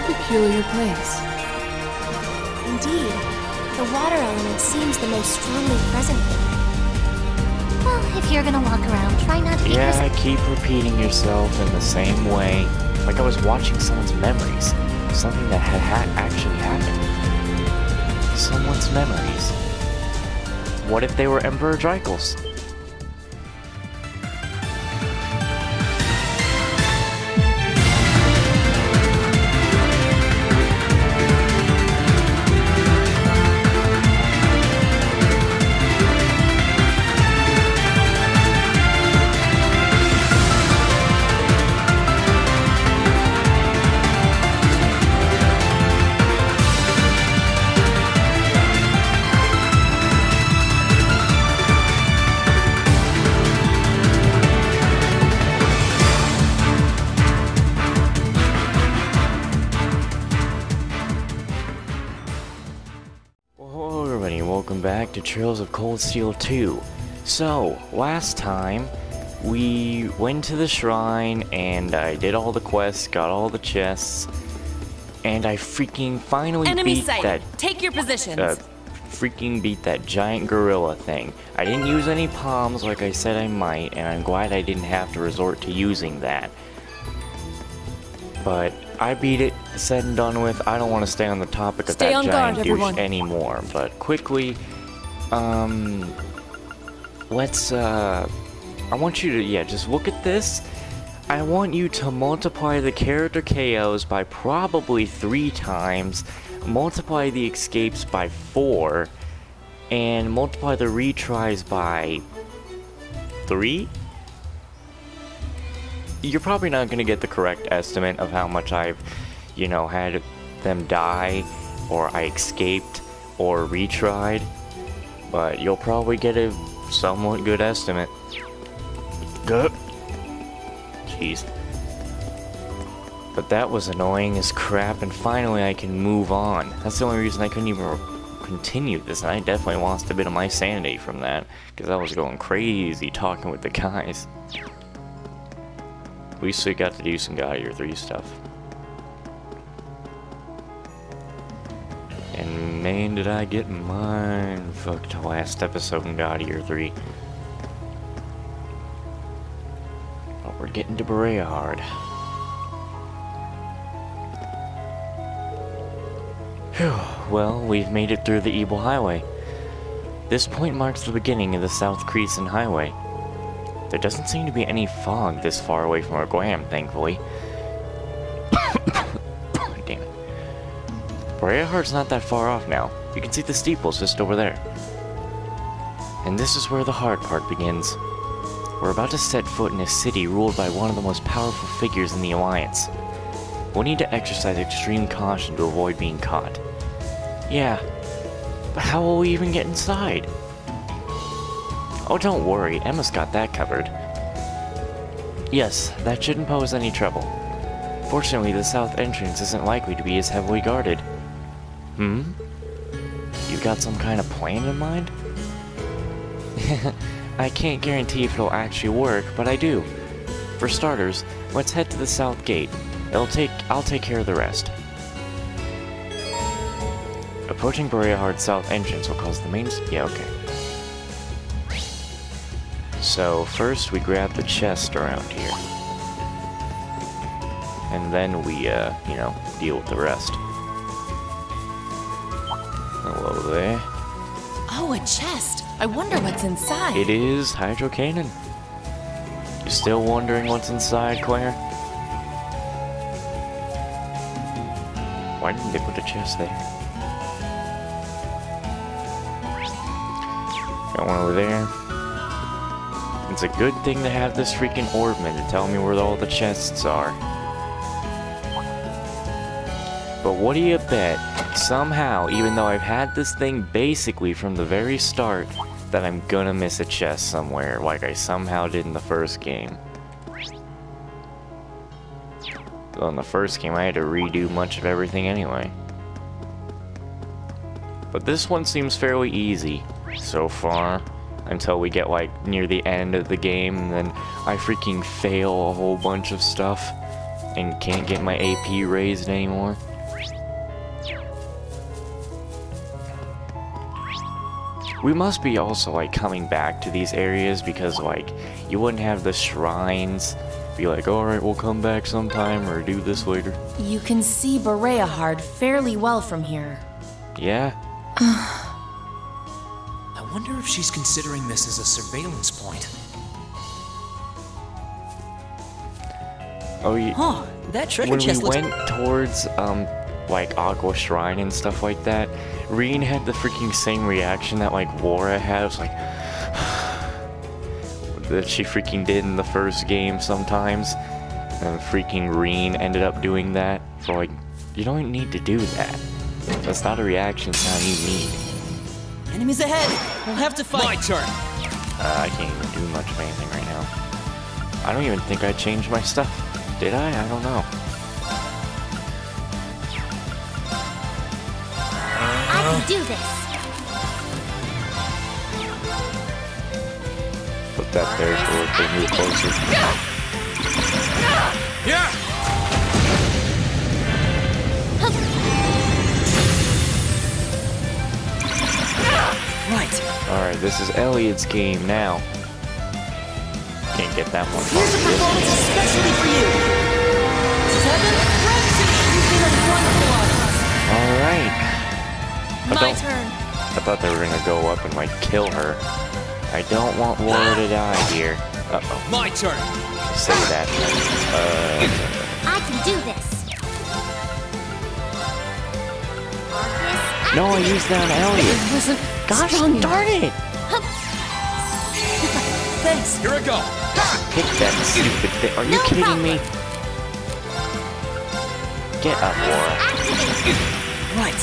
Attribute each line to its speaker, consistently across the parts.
Speaker 1: a peculiar place.
Speaker 2: Indeed. The water element seems the most strongly present here. Well, if you're gonna walk around, try not to get
Speaker 3: Yeah, keep repeating yourself in the same way. Like I was watching someone's memories. Something that had actually happened. Someone's memories. What if they were Emperor Drykel's? Welcome back to Trails of Cold Steel 2. So, last time, we went to the shrine, and I did all the quests, got all the chests, and I freaking finally beat that...
Speaker 4: Take your positions!
Speaker 3: Freaking beat that giant gorilla thing. I didn't use any palms like I said I might, and I'm glad I didn't have to resort to using that. But I beat it, said and done with. I don't want to stay on the topic of that giant douche anymore. But quickly, let's, I want you to, just look at this. I want you to multiply the character KOs by probably 3 times, multiply the escapes by 4, and multiply the retries by 3? You're probably not going to get the correct estimate of how much I've, had them die, or I escaped, or retried, but you'll probably get a somewhat good estimate. Good. Jeez. But that was annoying as crap, and finally I can move on. That's the only reason I couldn't even continue this, and I definitely lost a bit of my sanity from that, because I was going crazy talking with the guys. At least we got to do some God Year 3 stuff. And man, did I get mine fucked last episode in God Year 3. But we're getting to Berea hard. Phew, well, we've made it through the Evil Highway. This point marks the beginning of the South Crescent Highway. There doesn't seem to be any fog this far away from our Guam, thankfully. Damn it. Berea Hart's not that far off now. You can see the steeples just over there. And this is where the hard part begins. We're about to set foot in a city ruled by one of the most powerful figures in the Alliance. We'll need to exercise extreme caution to avoid being caught. Yeah, but how will we even get inside? Oh, don't worry, Emma's got that covered. Yes, that shouldn't pose any trouble. Fortunately, the south entrance isn't likely to be as heavily guarded. You got some kind of plan in mind? I can't guarantee if it'll actually work, but I do. For starters, let's head to the south gate. I'll take care of the rest. Approaching Berea Hart's south entrance will cause the main... Yeah, okay. So, first we grab the chest around here. And then we, deal with the rest. Hello there.
Speaker 4: Oh, a chest! I wonder what's inside.
Speaker 3: It is Hydro Cannon. You still wondering what's inside, Claire? Why didn't they put a chest there? Got one over there. It's a good thing to have this freaking orbman to tell me where all the chests are. But what do you bet, somehow, even though I've had this thing basically from the very start, that I'm gonna miss a chest somewhere, like I somehow did in the first game. Well, in the first game I had to redo much of everything anyway. But this one seems fairly easy, so far. Until we get, like, near the end of the game, and then I freaking fail a whole bunch of stuff, and can't get my AP raised anymore. We must be also like coming back to these areas because like you wouldn't have the shrines. Be like, alright, we'll come back sometime or do this later.
Speaker 4: You can see Bereahard fairly well from here.
Speaker 3: Yeah?
Speaker 1: I wonder if she's considering this as a surveillance point.
Speaker 3: Oh, yeah.
Speaker 5: Huh, that treasure
Speaker 3: When we
Speaker 5: chest looks...
Speaker 3: went towards, like, Aqua Shrine and stuff like that, Reen had the freaking same reaction that, like, Wara had. It was like, that she freaking did in the first game sometimes. And freaking Reen ended up doing that. So, like, you don't need to do that. That's not a reaction sound you need.
Speaker 5: Enemies ahead! We'll have to fight!
Speaker 1: My turn!
Speaker 3: I can't even do much of anything right now. I don't even think I changed my stuff. Did I? I don't know.
Speaker 2: I can do this.
Speaker 3: Put that there so if they move closer.
Speaker 1: Yeah!
Speaker 5: Right.
Speaker 3: Alright, this is Elliot's game now. Can't get that one.
Speaker 5: Here's a performance especially for you! 7 fractions! You've been a wonderful artist!
Speaker 3: Alright.
Speaker 4: My turn.
Speaker 3: I thought they were gonna go up and like kill her. I don't want Laura to die here. Uh-oh.
Speaker 1: My turn!
Speaker 3: Say that.
Speaker 2: I can do this. Arcus,
Speaker 3: No, I used that on Elliot.
Speaker 4: It wasn't
Speaker 3: Gosh
Speaker 4: strong enough.
Speaker 3: darn it!
Speaker 5: Thanks!
Speaker 1: Here I go!
Speaker 3: Pick that stupid thing. Are you
Speaker 2: No
Speaker 3: kidding
Speaker 2: problem.
Speaker 3: me? Get up, Laura.
Speaker 2: activate.
Speaker 5: Right.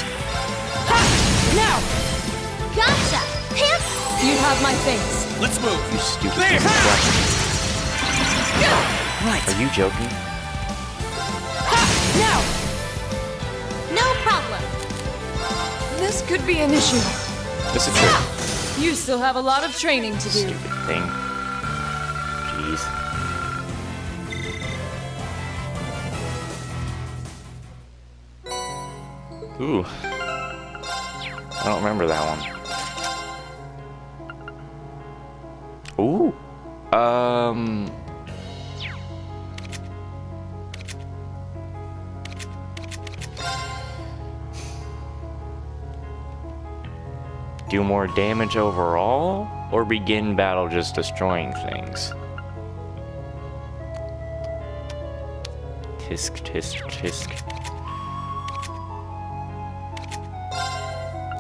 Speaker 5: Ha! Now!
Speaker 2: Gotcha. Pimp.
Speaker 4: You have my face.
Speaker 1: Let's move!
Speaker 3: You stupid
Speaker 1: There!
Speaker 3: piece of crap.
Speaker 5: Right.
Speaker 3: Are you joking?
Speaker 5: Ha! Now!
Speaker 2: No problem.
Speaker 4: This could be an issue.
Speaker 3: This is a
Speaker 4: You still have a lot of training to do.
Speaker 3: stupid thing. Jeez. Ooh. I don't remember that one. Ooh. Do more damage overall, or begin battle just destroying things? Tisk, tisk, tisk.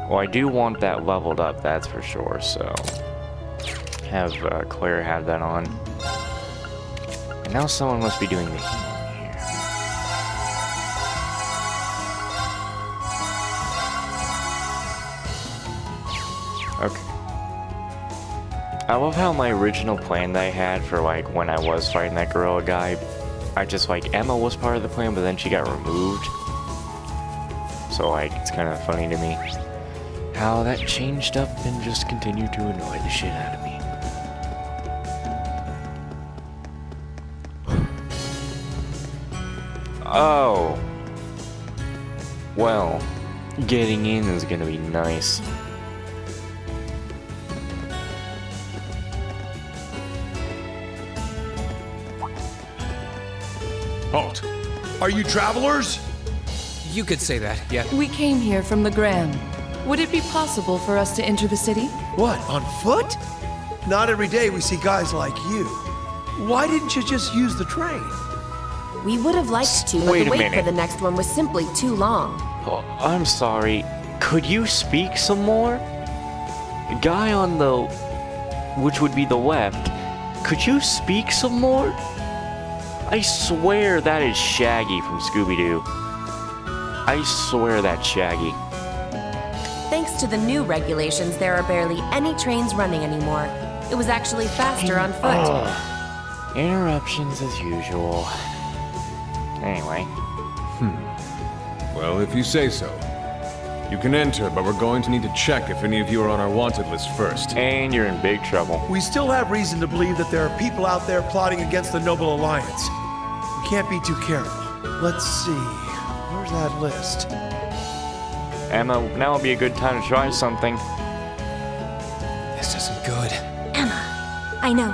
Speaker 3: Well, I do want that leveled up, that's for sure, so... Have Claire have that on. And now someone must be doing the healing here. Okay. I love how my original plan that I had for like when I was fighting that gorilla guy, I just like Emma was part of the plan, but then she got removed. So like it's kind of funny to me how that changed up and just continued to annoy the shit out of me. Oh. Well, getting in is gonna be nice.
Speaker 6: Halt. Are you travelers?
Speaker 1: You could say that, yeah.
Speaker 4: We came here from the Grand. Would it be possible for us to enter the city?
Speaker 7: What, on foot? Not every day we see guys like you. Why didn't you just use the train?
Speaker 8: We would have liked to, but
Speaker 3: Wait
Speaker 8: the
Speaker 3: a
Speaker 8: wait
Speaker 3: minute.
Speaker 8: for the next one was simply too long.
Speaker 3: Oh, I'm sorry. Could you speak some more? Guy on the... which would be the left. Could you speak some more? I swear that is Shaggy from Scooby-Doo. I swear that's Shaggy.
Speaker 8: Thanks to the new regulations, there are barely any trains running anymore. It was actually faster on foot.
Speaker 3: Interruptions as usual. Anyway.
Speaker 6: Well, if you say so. You can enter, but we're going to need to check if any of you are on our wanted list first.
Speaker 3: And you're in big trouble.
Speaker 7: We still have reason to believe that there are people out there plotting against the Noble Alliance. We can't be too careful. Let's see. Where's that list?
Speaker 3: Emma, now would be a good time to try something.
Speaker 2: I know.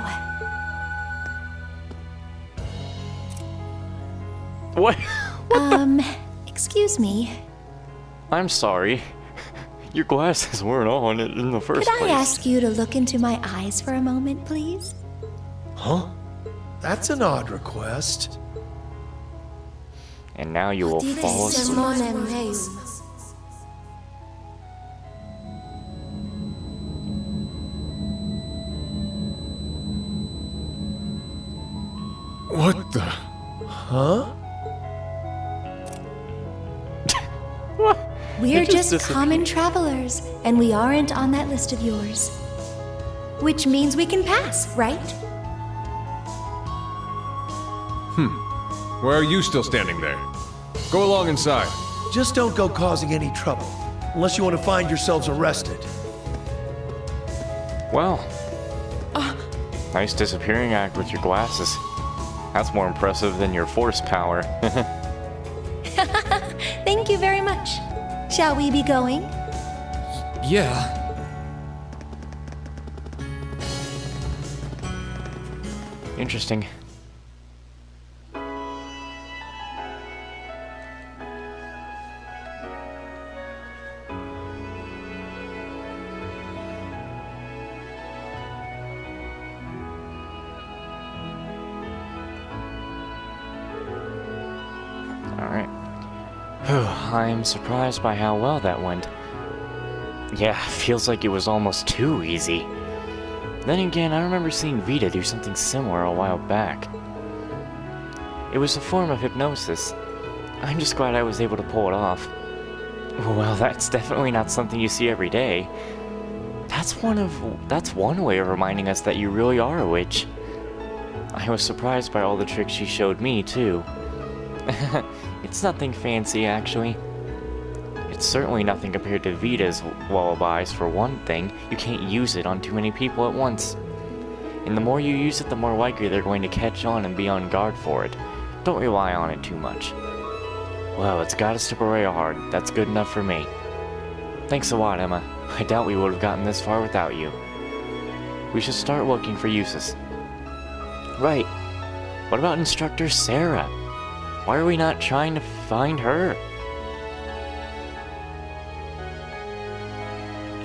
Speaker 3: What?
Speaker 2: Excuse me.
Speaker 3: I'm sorry. Your glasses weren't on in the first
Speaker 2: Could I
Speaker 3: place.
Speaker 2: ask you to look into my eyes for a moment, please?
Speaker 7: Huh? That's an odd request.
Speaker 3: And now you will fall asleep.
Speaker 6: What the?
Speaker 7: Huh?
Speaker 3: What?
Speaker 2: We're
Speaker 3: It
Speaker 2: just
Speaker 3: disappeared.
Speaker 2: common travelers, and we aren't on that list of yours. Which means we can pass, right?
Speaker 6: Why are you still standing there? Go along inside.
Speaker 7: Just don't go causing any trouble. Unless you want to find yourselves arrested.
Speaker 3: Well, nice disappearing act with your glasses. That's more impressive than your force power.
Speaker 2: Thank you very much. Shall we be going?
Speaker 1: Yeah.
Speaker 3: Interesting. Alright. I'm surprised by how well that went. Yeah, feels like it was almost too easy. Then again, I remember seeing Vita do something similar a while back. It was a form of hypnosis. I'm just glad I was able to pull it off. Well, that's definitely not something you see every day. That's one way of reminding us that you really are a witch. I was surprised by all the tricks she showed me, too. It's nothing fancy, actually. It's certainly nothing compared to Vita's lullabies. For one thing, you can't use it on too many people at once. And the more you use it, the more likely they're going to catch on and be on guard for it. Don't rely on it too much. Well, it's got us to Berea hard. That's good enough for me. Thanks a lot, Emma. I doubt we would have gotten this far without you. We should start looking for Eustace. Right. What about Instructor Sarah? Why are we not trying to find her?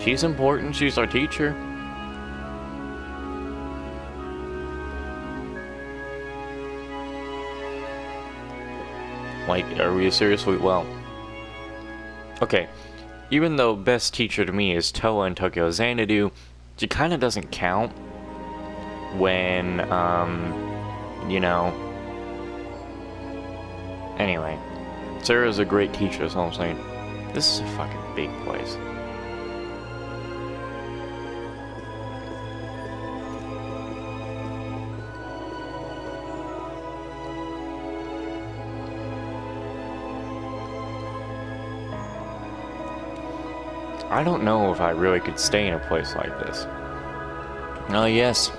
Speaker 3: She's important, she's our teacher. Like, are we seriously? Well, okay. Even though best teacher to me is Toa and Tokyo Xanadu, she kinda doesn't count when, you know. Anyway, Sarah's a great teacher, that's all I'm saying. This is a fucking big place. I don't know if I really could stay in a place like this. Oh yes,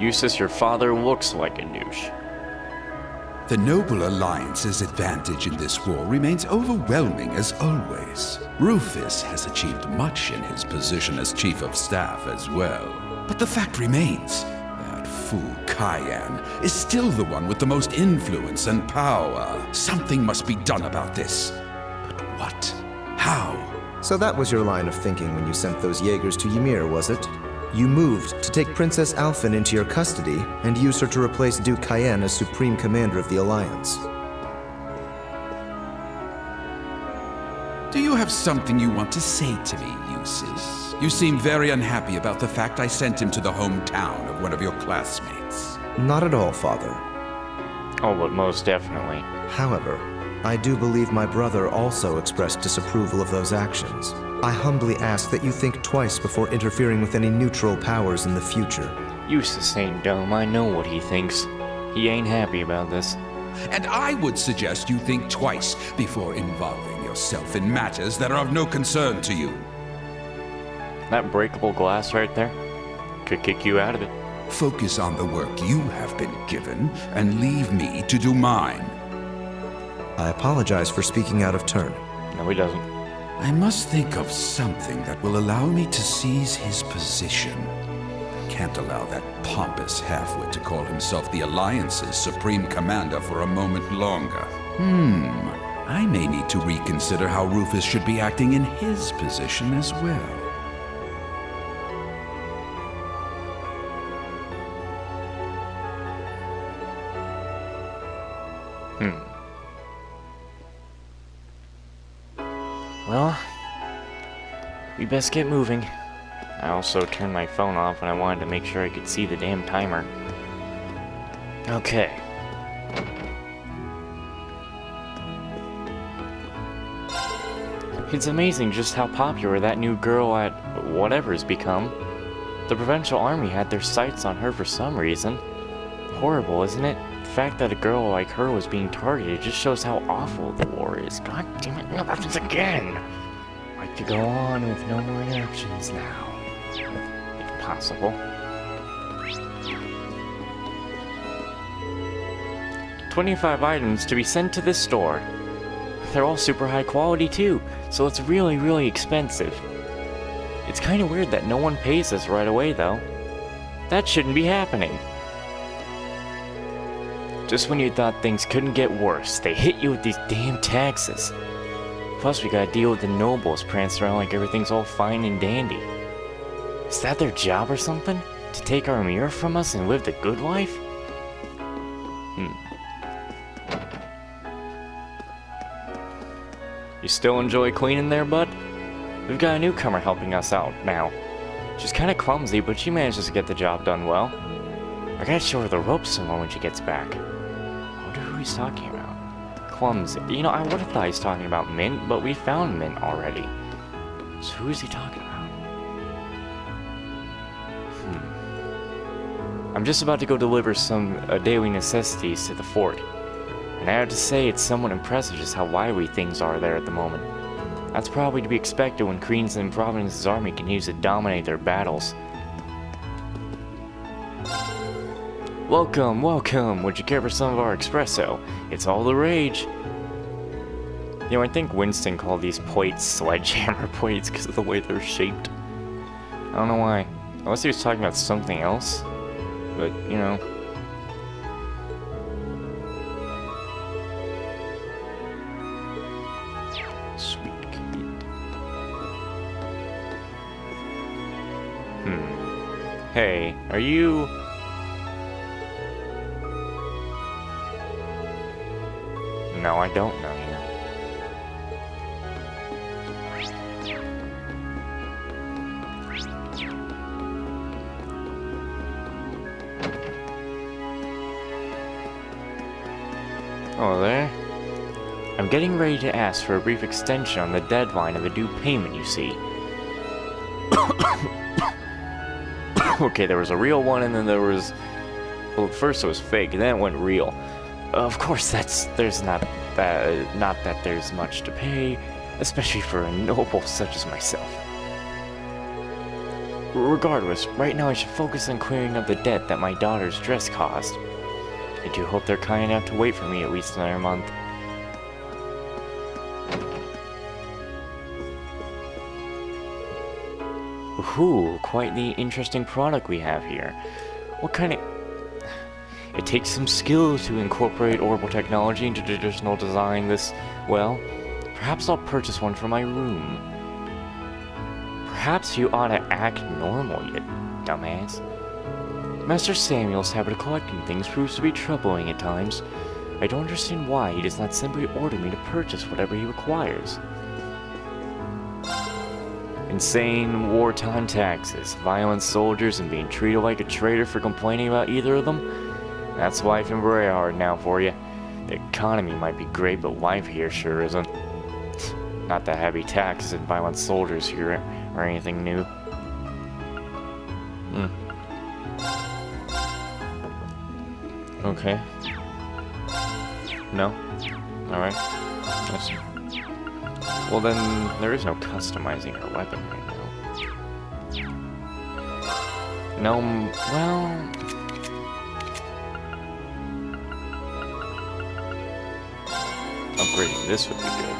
Speaker 3: Eustace, your father looks like a douche.
Speaker 9: The Noble Alliance's advantage in this war remains overwhelming as always. Rufus has achieved much in his position as Chief of Staff as well. But the fact remains, that fool Cayenne is still the one with the most influence and power. Something must be done about this. But what? How?
Speaker 10: So that was your line of thinking when you sent those Jaegers to Ymir, was it? You moved to take Princess Alphen into your custody and use her to replace Duke Cayenne as Supreme Commander of the Alliance.
Speaker 9: Do you have something you want to say to me, Eustace? You seem very unhappy about the fact I sent him to the hometown of one of your classmates.
Speaker 10: Not at all, Father.
Speaker 3: Oh, but most definitely.
Speaker 10: However, I do believe my brother also expressed disapproval of those actions. I humbly ask that you think twice before interfering with any neutral powers in the future.
Speaker 3: Eustace ain't dumb, I know what he thinks. He ain't happy about this.
Speaker 9: And I would suggest you think twice before involving yourself in matters that are of no concern to you.
Speaker 3: That breakable glass right there could kick you out of it.
Speaker 9: Focus on the work you have been given and leave me to do mine.
Speaker 10: I apologize for speaking out of turn.
Speaker 3: No, he doesn't.
Speaker 9: I must think of something that will allow me to seize his position. can't allow that pompous halfwit to call himself the Alliance's Supreme Commander for a moment longer. I may need to reconsider how Rufus should be acting in his position as well.
Speaker 3: Well, we best get moving. I also turned my phone off and I wanted to make sure I could see the damn timer. Okay. It's amazing just how popular that new girl at whatever's become. The Provincial Army had their sights on her for some reason. Horrible, isn't it? The fact that a girl like her was being targeted just shows how awful the war is. God damn it, no options again! I'd like to go on with no more interruptions now. If possible. 25 items to be sent to this store. They're all super high quality too, so it's really, really expensive. It's kinda weird that no one pays us right away though. That shouldn't be happening. Just when you thought things couldn't get worse, they hit you with these damn taxes. Plus we gotta deal with the nobles prancing around like everything's all fine and dandy. Is that their job or something? To take our mirror from us and live the good life? You still enjoy cleaning there, bud? We've got a newcomer helping us out now. She's kinda clumsy, but she manages to get the job done well. I gotta show her the ropes some more when she gets back. I wonder who he's talking about. Clumsy. You know, I would've thought he's talking about Mint, but we found Mint already. So who is he talking about? I'm just about to go deliver some daily necessities to the fort. And I have to say, it's somewhat impressive just how lively things are there at the moment. That's probably to be expected when Queen's and Providence's army continues to dominate their battles. Welcome, welcome! Would you care for some of our espresso? It's all the rage! You know, I think Winston called these plates sledgehammer plates because of the way they're shaped. I don't know why. Unless he was talking about something else. But, you know. Sweet kid. Hey, are you... No, I don't know you. Oh, there? I'm getting ready to ask for a brief extension on the deadline of a due payment, you see. Okay, there was a real one, and then there was... Well, first it was fake, and then it went real. Of course, there's not that there's much to pay, especially for a noble such as myself. Regardless, right now I should focus on clearing up the debt that my daughter's dress caused. I do hope they're kind enough to wait for me at least another month. Ooh, quite the interesting product we have here. What kind of... It takes some skill to incorporate orbital technology into traditional design this... Well, perhaps I'll purchase one for my room. Perhaps you ought to act normal, you dumbass. Master Samuel's habit of collecting things proves to be troubling at times. I don't understand why he does not simply order me to purchase whatever he requires. Insane wartime taxes, violent soldiers, and being treated like a traitor for complaining about either of them? That's life in Brayhard now for you. The economy might be great, but life here sure isn't. Not that heavy taxes and violent soldiers here or anything new. Okay. No? Alright. Yes. Well then, there is no customizing her weapon right now. No, well... Upgrading this would be good.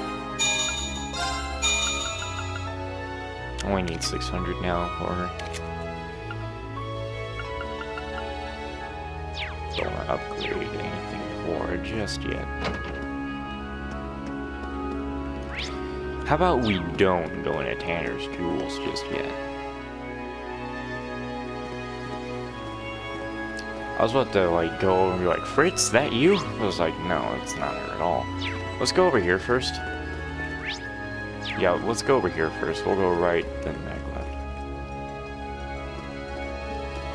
Speaker 3: Only need 600 now for her. don't want to upgrade anything for it just yet. How about we don't go into Tanner's Jewels just yet? I was about to like go over and be like, Fritz, that you? I was like, no, it's not her at all. Let's go over here first. Yeah, let's go over here first. We'll go right, then back left.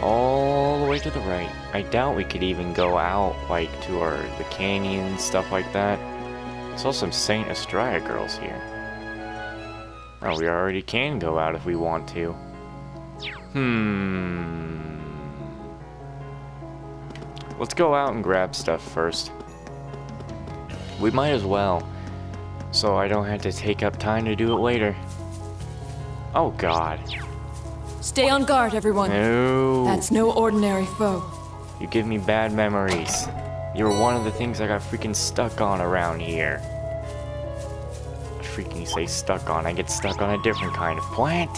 Speaker 3: All the way to the right. I doubt we could even go out like to the canyon, stuff like that. Saw some Saint Estrella girls here. Oh, we already can go out if we want to. Let's go out and grab stuff first. We might as well, so I don't have to take up time to do it later. Oh God.
Speaker 4: Stay on guard, everyone.
Speaker 3: No.
Speaker 4: That's no ordinary foe.
Speaker 3: You give me bad memories. You're one of the things I got freaking stuck on around here. I freaking say stuck on. I get stuck on a different kind of plant.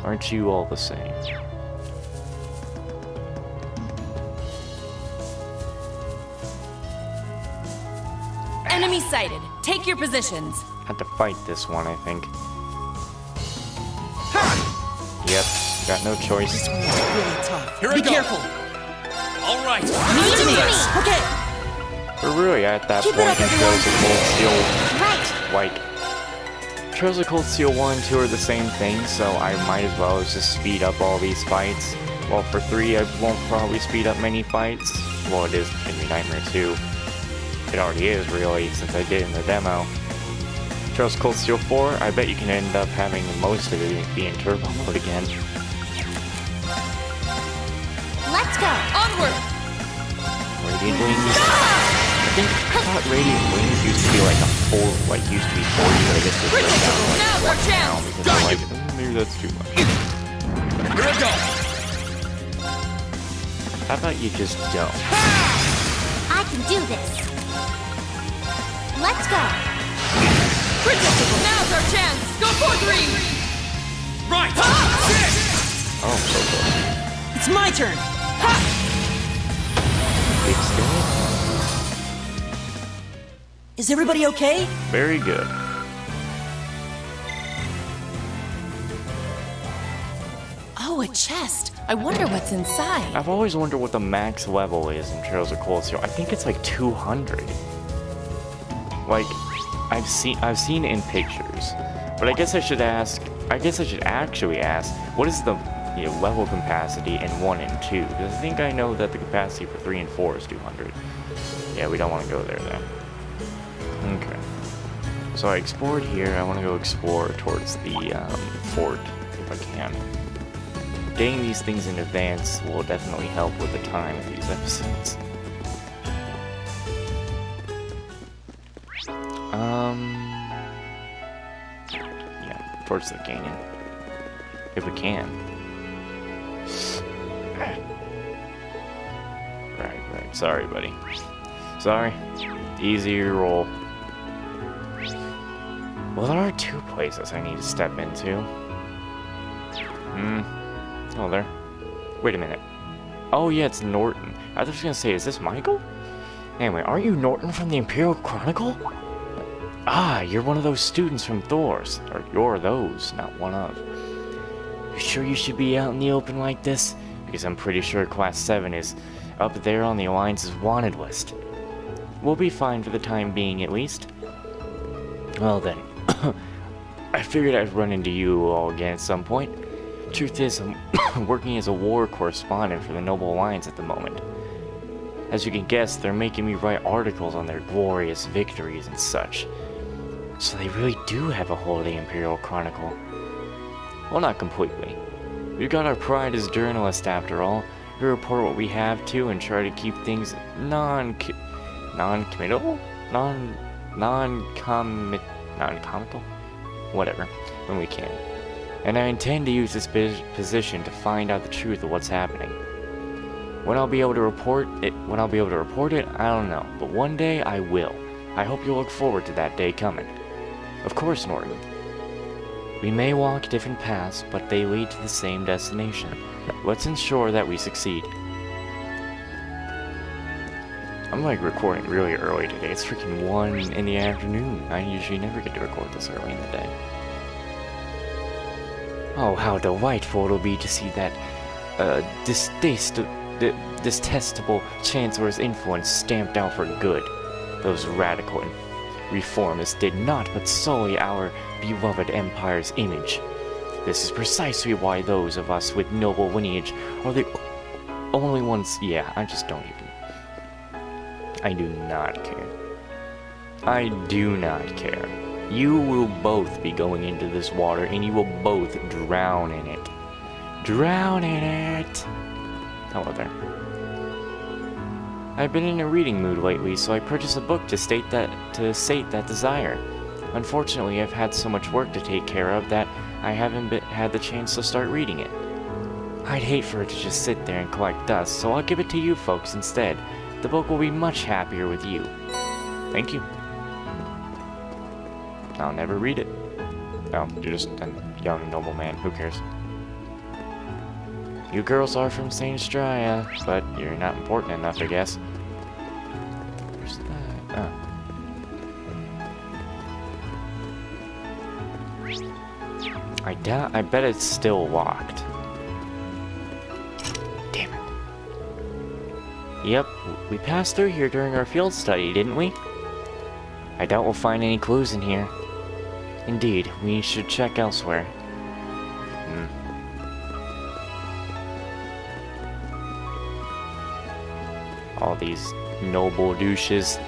Speaker 3: Aren't you all the same?
Speaker 8: Enemy sighted. Take your positions.
Speaker 3: Had to fight this one, I think. Yep, got no choice.
Speaker 5: This one's really tough.
Speaker 1: Here I
Speaker 5: Be
Speaker 1: go.
Speaker 5: careful.
Speaker 1: All right.
Speaker 5: Need to me. Okay.
Speaker 3: We're really at that
Speaker 5: Keep it
Speaker 3: point
Speaker 5: up,
Speaker 3: in Trails of Cold Steel.
Speaker 2: Right.
Speaker 3: Like, Trails of Cold Steel 1 and 2 are the same thing, so I might as well just speed up all these fights. Well, for 3, I won't probably speed up many fights. Well, it is in the Nightmare 2. It already is, really, since I did in the demo. Trails of Cold Steel 4, I bet you can end up having most of it be in turbo mode again.
Speaker 2: Let's go.
Speaker 8: Onward.
Speaker 3: Radiant Wings. I thought Radiant Wings used to be like a 4, like used to be 40, but I guess it's like down to like
Speaker 8: Now's our
Speaker 3: 1 now
Speaker 8: chance.
Speaker 3: because I'm like, maybe that's too much.
Speaker 1: Here I go.
Speaker 3: How about you just don't?
Speaker 2: I can do this. Let's go.
Speaker 8: Now's our chance. Go for 3.
Speaker 1: Right.
Speaker 3: Oh, so close.
Speaker 5: It's my turn.
Speaker 3: Big skill.
Speaker 5: Is everybody okay?
Speaker 3: Very good.
Speaker 8: Oh, a chest. I wonder what's inside.
Speaker 3: I've always wondered what the max level is in Trails of Cold Steel. I think it's like 200. Like, I've seen it in pictures, but I guess I should actually ask, what is the level capacity in 1 and 2? Because I think I know that the capacity for 3 and 4 is 200. Yeah, we don't want to go there then. Okay. So I explored here. I want to go explore towards the fort if I can. Getting these things in advance will definitely help with the time of these episodes. Yeah, towards the canyon. If we can. Right. Sorry, buddy. Sorry. Easy roll. Well, there are 2 places I need to step into. Oh, there. Wait a minute. Oh, yeah, it's Norton. I was gonna say, is this Michael? Anyway, aren't you Norton from the Imperial Chronicle? Ah, you're one of those students from Thor's. Or you're those, not one of. You sure you should be out in the open like this? Because I'm pretty sure Class 7 is up there on the Alliance's wanted list. We'll be fine for the time being, at least. Well then, I figured I'd run into you all again at some point. Truth is, I'm working as a war correspondent for the Noble Alliance at the moment. As you can guess, they're making me write articles on their glorious victories and such. So they really do have a hold of the Imperial Chronicle. Well, not completely. We've got our pride as journalists after all. We report what we have to and try to keep things non-committal? Non-comical? Whatever, when we can. And I intend to use this position to find out the truth of what's happening. When I'll be able to report it, I don't know. But one day I will. I hope you'll look forward to that day coming. Of course, Norton. We may walk different paths, but they lead to the same destination. Let's ensure that we succeed. I'm like recording really early today. It's freaking 1 in the afternoon. I usually never get to record this early in the day. Oh, how delightful it'll be to see that detestable Chancellor's influence stamped out for good. Those radical reformists did not but sully our beloved empire's image. This is precisely why those of us with noble lineage are the only ones. Yeah, I just don't even. I do not care. I do not care. You will both be going into this water and you will both drown in it. Drown in it! Hello there. I've been in a reading mood lately, so I purchased a book to sate that desire. Unfortunately, I've had so much work to take care of that I haven't had the chance to start reading it. I'd hate for it to just sit there and collect dust, so I'll give it to you folks instead. The book will be much happier with you. Thank you. I'll never read it. Oh, you're just a young nobleman. Who cares? You girls are from St. Stria, but you're not important enough, I guess. Where's that? Oh. I bet it's still locked. Damn it. Yep, we passed through here during our field study, didn't we? I doubt we'll find any clues in here. Indeed, we should check elsewhere. All these noble douches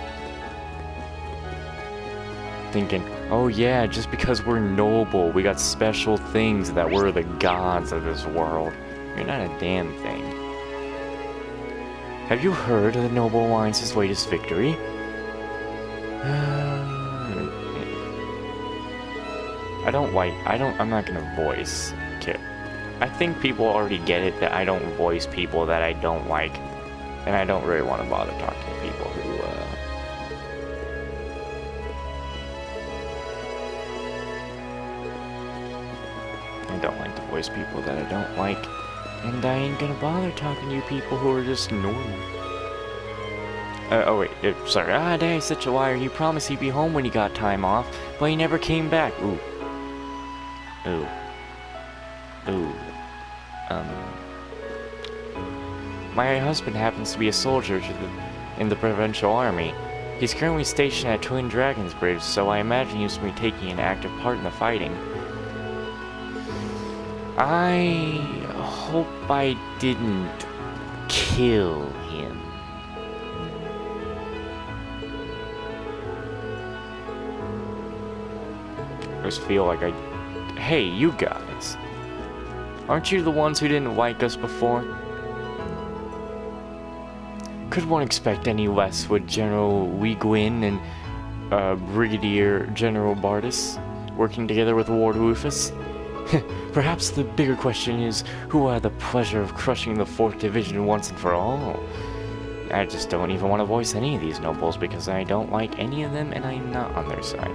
Speaker 3: thinking, oh yeah, just because we're noble, we got special things that we're the gods of this world. You're not a damn thing. Have you heard of the Noble Alliance's latest victory? I'm not gonna voice Kit. I think people already get it that I don't voice people that I don't like. And I don't really want to bother talking to people who, I don't like to voice people that I don't like. And I ain't gonna bother talking to you people who are just normal. Oh wait, sorry. Daddy's such a liar. He promised he'd be home when he got time off, but he never came back. Ooh. Ooh. Ooh. My husband happens to be a soldier in the provincial army. He's currently stationed at Twin Dragons Bridge, so I imagine he's going to be taking an active part in the fighting. I hope I didn't kill him. I just feel like Hey, you guys. Aren't you the ones who didn't like us before? Could one expect any less with General Wigwin and Brigadier General Bardis working together with Ward Rufus? Perhaps the bigger question is, who had the pleasure of crushing the 4th Division once and for all? I just don't even want to voice any of these nobles because I don't like any of them and I'm not on their side.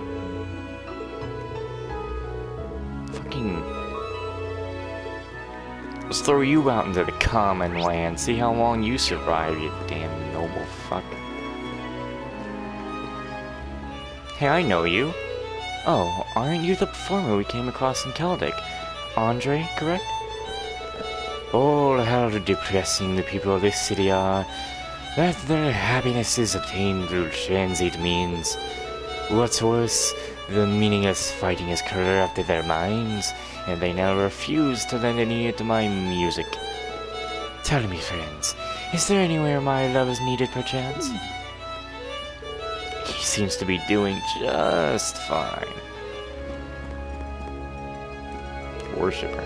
Speaker 3: Fucking... Let's throw you out into the common land, see how long you survive, you damn noble fuck. Hey, I know you. Oh, aren't you the performer we came across in Keldic? Andre, correct? Oh, how depressing the people of this city are. That their happiness is obtained through transient means. What's worse, the meaningless fighting has corrupted their minds, and they now refuse to lend an ear to my music. Tell me, friends, is there anywhere my love is needed, perchance? He seems to be doing just fine. Worshipper.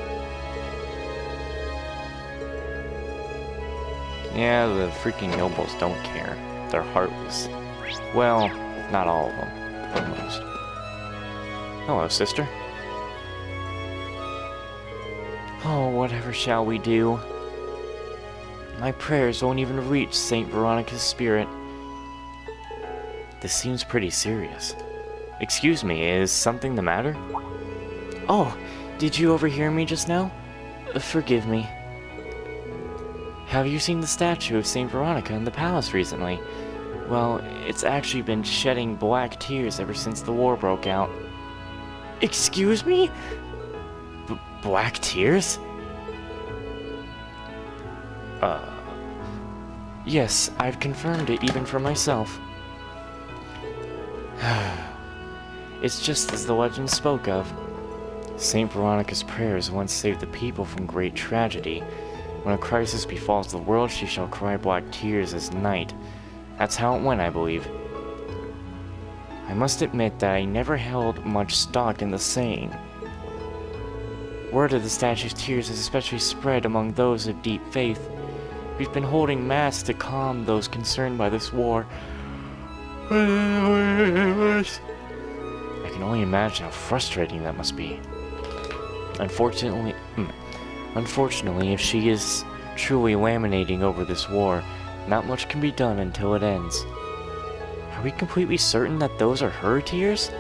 Speaker 3: Yeah, the freaking nobles don't care. They're heartless. Well, not all of them, but most. Hello, sister. Oh, whatever shall we do? My prayers won't even reach Saint Veronica's spirit. This seems pretty serious. Excuse me, is something the matter? Oh, did you overhear me just now? Forgive me. Have you seen the statue of Saint Veronica in the palace recently? Well, it's actually been shedding black tears ever since the war broke out. Excuse me? Black tears? Yes, I've confirmed it even for myself. It's just as the legend spoke of. Saint Veronica's prayers once saved the people from great tragedy. When a crisis befalls the world, she shall cry black tears as night. That's how it went, I believe. I must admit that I never held much stock in the saying. Word of the statue's tears has especially spread among those of deep faith. We've been holding mass to calm those concerned by this war. I can only imagine how frustrating that must be. Unfortunately, if she is truly laminating over this war, not much can be done until it ends. Are we completely certain that those are her tears?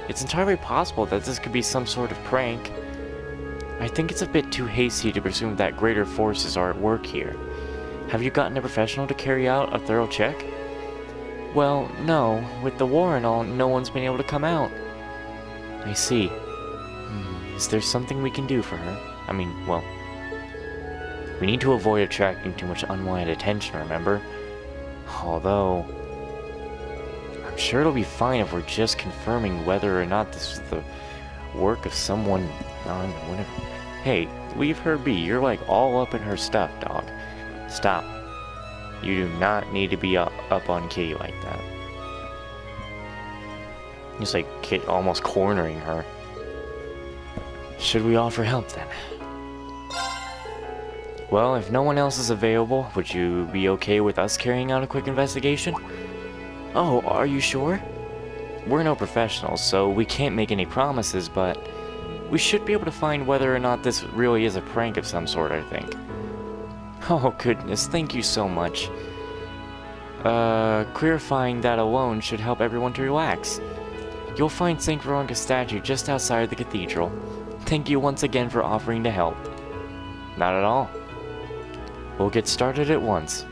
Speaker 3: It's entirely possible that this could be some sort of prank. I think it's a bit too hasty to presume that greater forces are at work here. Have you gotten a professional to carry out a thorough check? Well, no. With the war and all, no one's been able to come out. I see. Is there something we can do for her? I mean, well, we need to avoid attracting too much unwanted attention, remember? Although, I'm sure it'll be fine if we're just confirming whether or not this is the work of someone, whatever. Hey, leave her be. You're like all up in her stuff, dog. Stop. You do not need to be up on Kitty like that. Just like almost cornering her. Should we offer help then? Well, if no one else is available, would you be okay with us carrying out a quick investigation? Oh, are you sure? We're no professionals, so we can't make any promises, but we should be able to find whether or not this really is a prank of some sort, I think. Oh goodness, thank you so much. Clarifying that alone should help everyone to relax. You'll find St. Veronica's statue just outside the cathedral. Thank you once again for offering to help. Not at all. We'll get started at once.